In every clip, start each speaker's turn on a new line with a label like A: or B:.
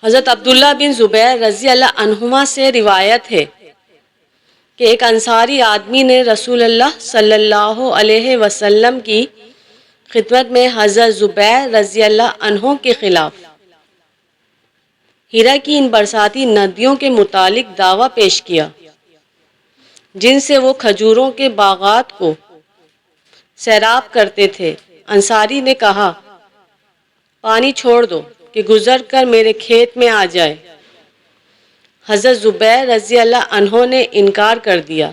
A: حضرت عبداللہ بن زبیر رضی اللہ عنہما سے روایت ہے کہ ایک انصاری آدمی نے رسول اللہ صلی اللہ علیہ وسلم کی خدمت میں حضرت زبیر رضی اللہ عنہ کے خلاف ہیرا کی ان برساتی ندیوں کے متعلق دعویٰ پیش کیا جن سے وہ کھجوروں کے باغات کو سیراب کرتے تھے۔ انصاری نے کہا، پانی چھوڑ دو کہ گزر کر میرے کھیت میں آ جائے۔ حضرت زبیر رضی اللہ عنہ نے انکار کر دیا۔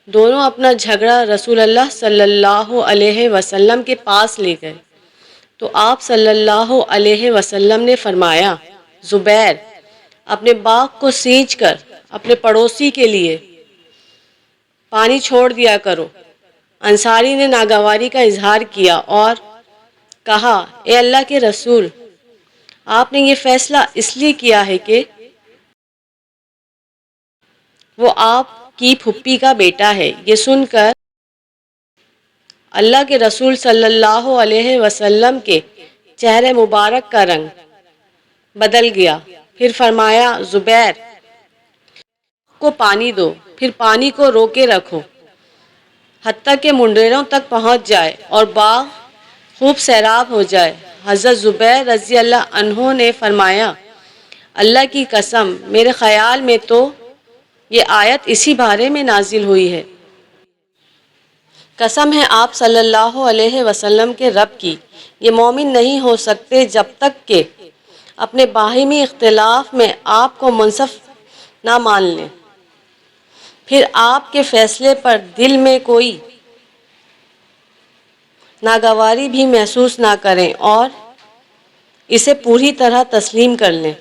A: دونوں اپنا جھگڑا رسول اللہ صلی اللہ علیہ وسلم کے پاس لے گئے تو آپ صلی اللہ علیہ وسلم نے فرمایا، زبیر، اپنے باغ کو سینچ کر اپنے پڑوسی کے لیے پانی چھوڑ دیا کرو۔ انصاری نے ناگواری کا اظہار کیا اور کہا، اے اللہ کے رسول، آپ نے یہ فیصلہ اس لیے کیا ہے کہ وہ آپ کی پھوپھی کا بیٹا ہے۔ یہ سن کر اللہ کے رسول صلی اللہ علیہ وسلم کے چہرے مبارک کا رنگ بدل گیا۔ پھر فرمایا، زبیر کو پانی دو، پھر پانی کو روکے رکھو حتیٰ کہ منڈیروں تک پہنچ جائے اور باغ خوب سیراب ہو جائے۔ حضرت زبیر رضی اللہ عنہ نے فرمایا، اللہ کی قسم، میرے خیال میں تو یہ آیت اسی بارے میں نازل ہوئی ہے۔ قسم ہے آپ صلی اللہ علیہ وسلم کے رب کی، یہ مومن نہیں ہو سکتے جب تک کہ اپنے باہمی اختلاف میں آپ کو منصف نہ مان لیں، پھر آپ کے فیصلے پر دل میں کوئی ناگواری بھی محسوس نہ کریں اور اسے پوری طرح تسلیم کر لیں۔